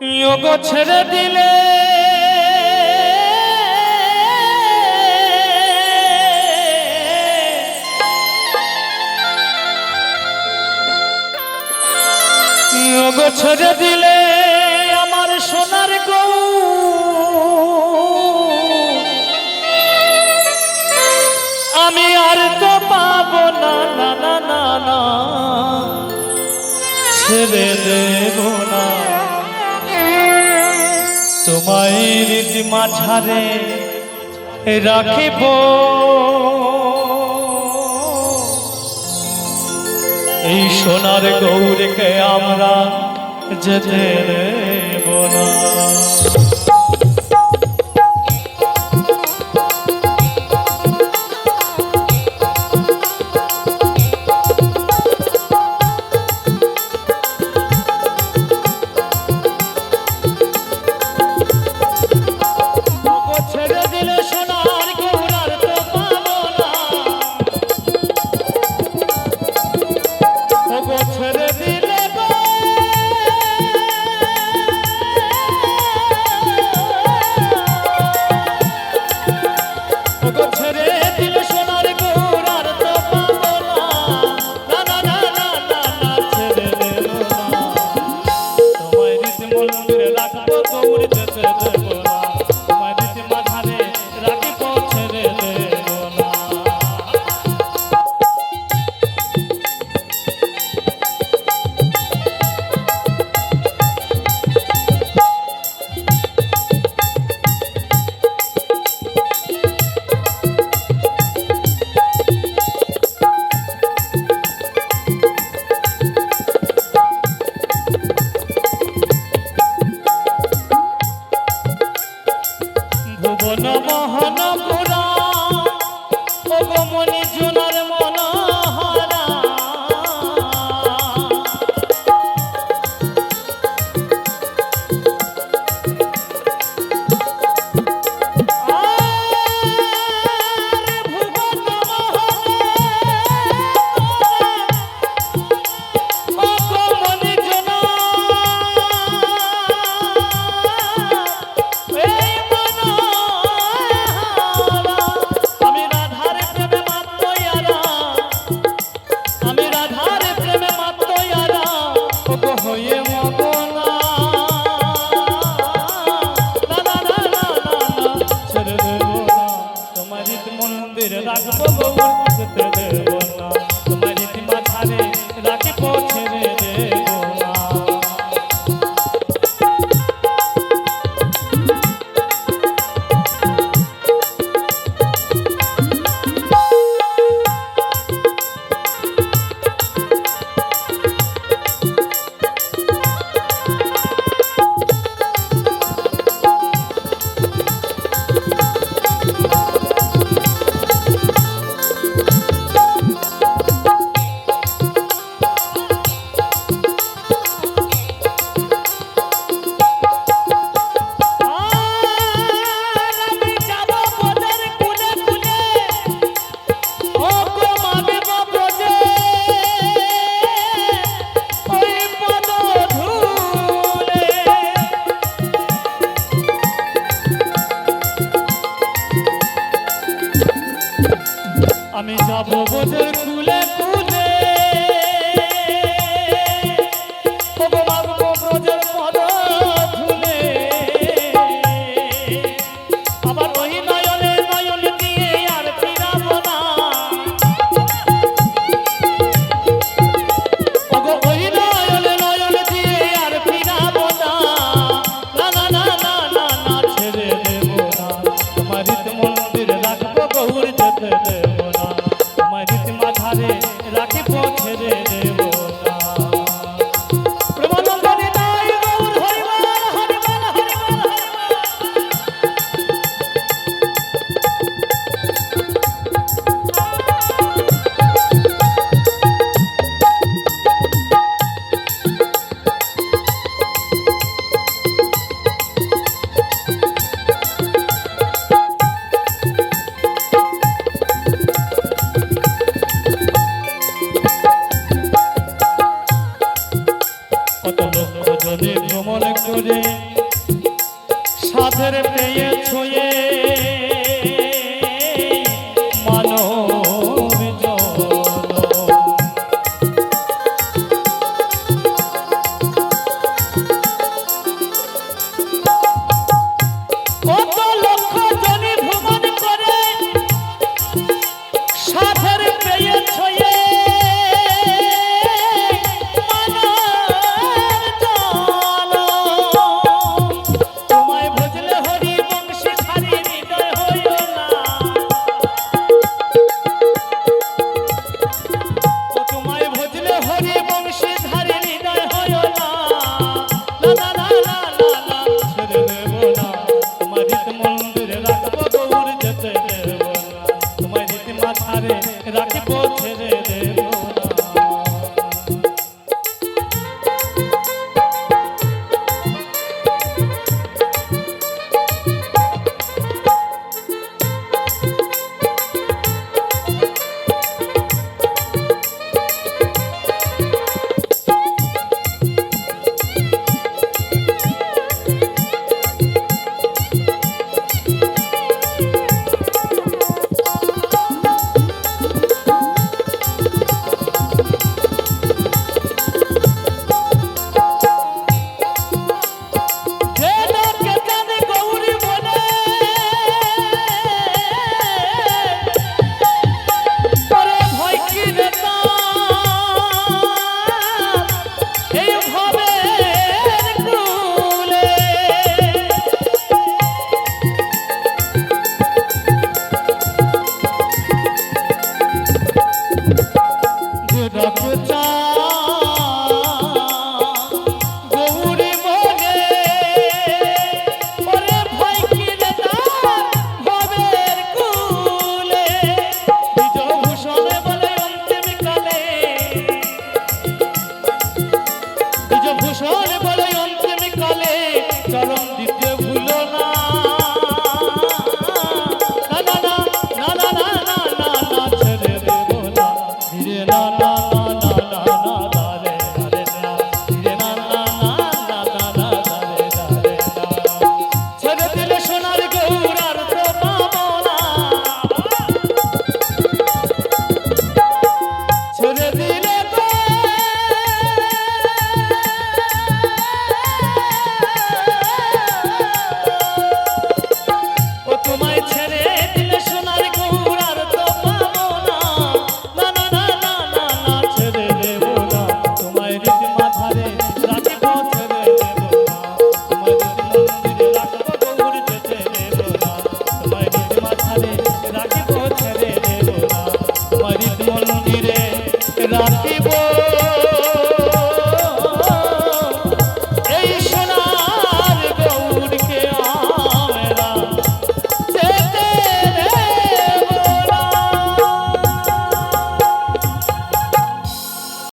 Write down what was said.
ওগো ছেড়ে দিলে ওগো ছেড়ে দিলে আমার সোনার গৌ আমি আর তো পাবো না না না না না ছেড়ে দেব না তোমায় রীতি মাঝারে রাখিব এই সোনার গৌরকে আমরা যেতে দেব না আমি যাব বোঝের কুলে কুলে ব্রজের পদ ধুলে আবার ওই নয়নে নয়ন দিয়ে আর ফিরাব না ওই নয়নে নয়ন দিয়ে আর ফিরাব না না না না না না না ছেড়ে দেব না তোমার মন্দির রাখবো গৌর যেতে দেব না মাঝারে সাধের পেয়ে ছুঁয়ে মানব জনম। কত লক্ষ জনি ভ্রমণ করে সাধের পেয়ে ছুঁয়ে মন